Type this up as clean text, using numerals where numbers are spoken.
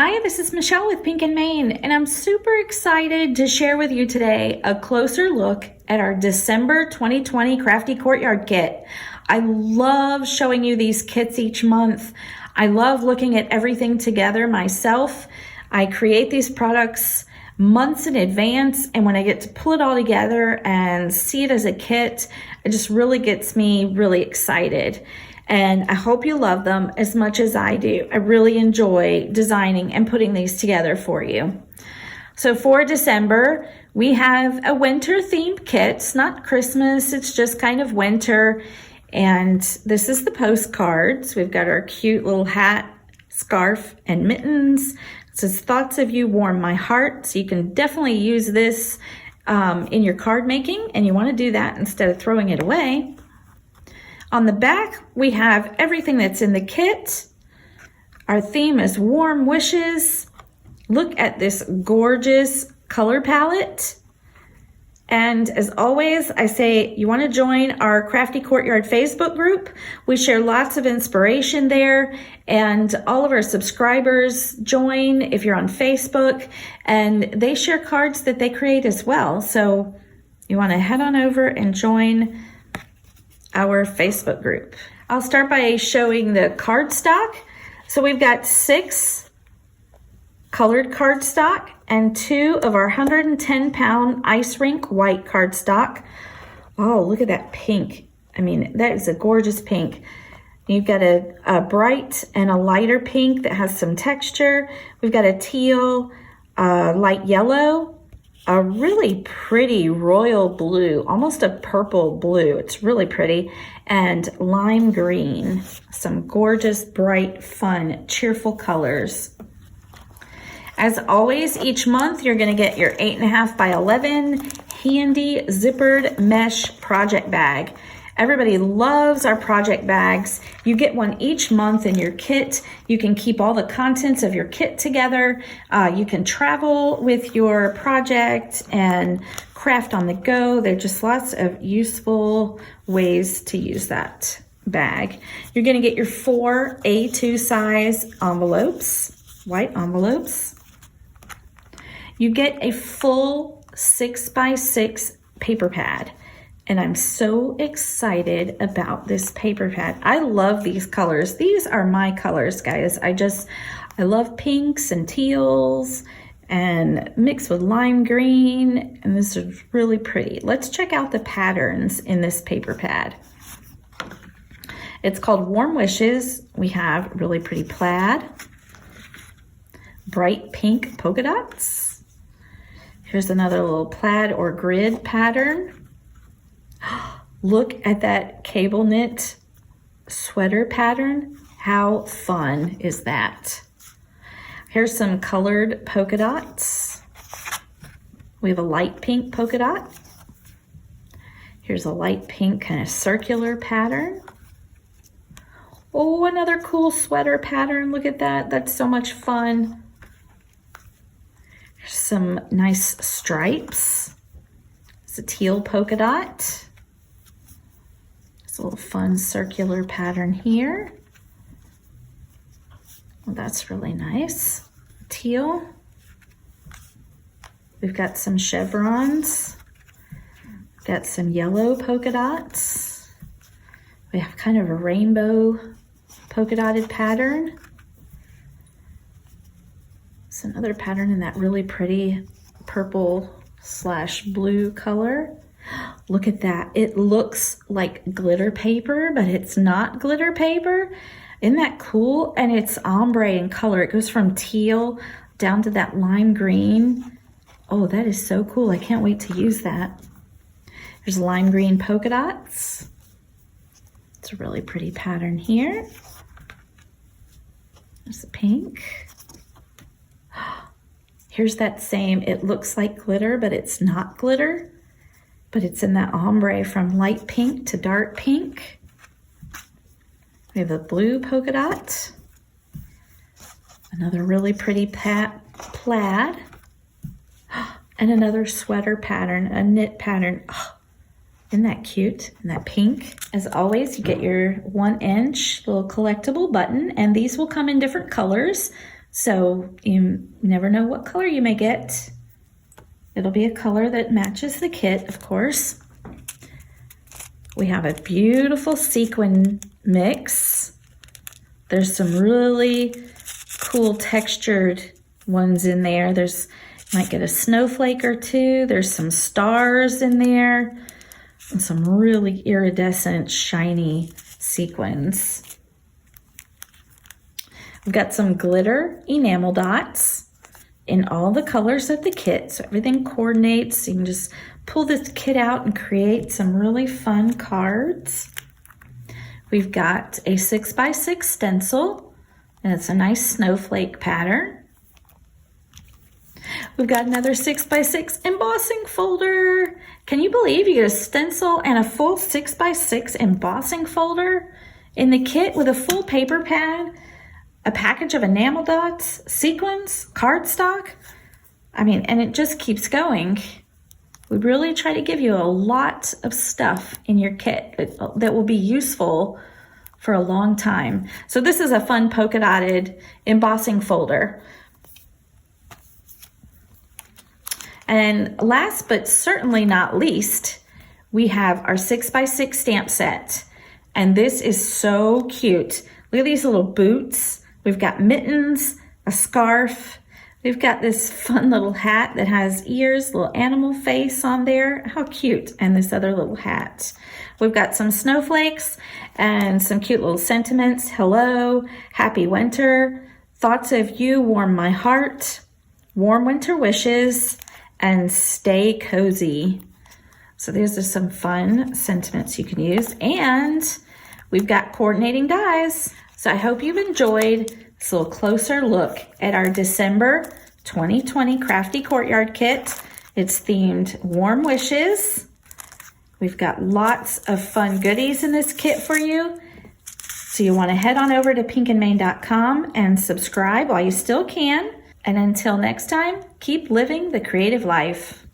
Hi, this is Michelle with Pink and Maine, and I'm super excited to share with you today a closer look at our December 2020 Crafty Courtyard kit. I love showing you these kits each month. I love looking at everything together myself. I create these products months in advance, and when I get to pull it all together and see it as a kit, it just really gets me really excited. And I hope you love them as much as I do. I really enjoy designing and putting these together for you. So for December, we have a winter themed kit. It's not Christmas, it's just kind of winter. And this is the postcards. We've got our cute little hat, scarf, and mittens. It says, "Thoughts of you warm my heart." So you can definitely use this in your card making, and you want to do that instead of throwing it away. On the back, we have everything that's in the kit. Our theme is warm wishes. Look at this gorgeous color palette. And as always, I say you want to join our Crafty Courtyard Facebook group. We share lots of inspiration there, and all of our subscribers join if you're on Facebook, and they share cards that they create as well. So you want to head on over and join our Facebook group. I'll start by showing the cardstock. So we've got 6 colored cardstock and 2 of our 110-pound ice rink white cardstock. Oh, look at that pink. I mean, that is a gorgeous pink. You've got a bright and a lighter pink that has some texture. We've got a teal, light yellow, a really pretty royal blue, almost a purple blue. It's really pretty. And lime green. Some gorgeous, bright, fun, cheerful colors. As always, each month you're going to get your 8.5 by 11 handy zippered mesh project bag. Everybody loves our project bags. You get one each month in your kit. You can keep all the contents of your kit together. You can travel with your project and craft on the go. There are just lots of useful ways to use that bag. You're going to get your 4 A2 size envelopes, white envelopes. You get a full 6 by 6 paper pad. And I'm so excited about this paper pad. I love these colors. These are my colors, guys. I love pinks and teals and mixed with lime green. And this is really pretty. Let's check out the patterns in this paper pad. It's called Warm Wishes. We have really pretty plaid, bright pink polka dots. Here's another little plaid or grid pattern. Look at that cable knit sweater pattern. How fun is that? Here's some colored polka dots. We have a light pink polka dot. Here's a light pink kind of circular pattern. Oh, another cool sweater pattern. Look at that. That's so much fun. Here's some nice stripes. It's a teal polka dot. A little fun circular pattern here. Well, that's really nice. Teal. We've got some chevrons. Got some yellow polka dots. We have kind of a rainbow polka dotted pattern. It's another pattern in that really pretty purple/blue color. Look at that. It looks like glitter paper, but it's not glitter paper. Isn't that cool? And it's ombre in color. It goes from teal down to that lime green. Oh, that is so cool. I can't wait to use that. There's lime green polka dots. It's a really pretty pattern here. There's the pink. Here's that same, it looks like glitter, but it's not glitter. But it's in that ombre from light pink to dark pink. We have a blue polka dot. Another really pretty plaid. And another sweater pattern, a knit pattern. Oh, isn't that cute? And that pink. As always, you get your 1-inch little collectible button, and these will come in different colors. So you never know what color you may get. It'll be a color that matches the kit, of course. We have a beautiful sequin mix. There's some really cool textured ones in there. You might get a snowflake or two. There's some stars in there and some really iridescent, shiny sequins. We've got some glitter enamel dots in all the colors of the kit, so everything coordinates. You can just pull this kit out and create some really fun cards. We've got a 6x6 stencil, and it's a nice snowflake pattern. We've got another 6x6 embossing folder. Can you believe you get a stencil and a full 6x6 embossing folder in the kit with a full paper pad, a package of enamel dots, sequins, cardstock? I mean, and it just keeps going. We really try to give you a lot of stuff in your kit that will be useful for a long time. So this is a fun polka dotted embossing folder. And last but certainly not least, we have our 6x6 stamp set. And this is so cute. Look at these little boots. We've got mittens, a scarf. We've got this fun little hat that has ears, little animal face on there. How cute. And this other little hat. We've got some snowflakes and some cute little sentiments. Hello, happy winter, thoughts of you warm my heart, warm winter wishes, and stay cozy. So these are some fun sentiments you can use. And we've got coordinating dies. So I hope you've enjoyed this little closer look at our December 2020 Crafty Courtyard kit. It's themed Warm Wishes. We've got lots of fun goodies in this kit for you. So you want to head on over to pinkandmane.com and subscribe while you still can. And until next time, keep living the creative life.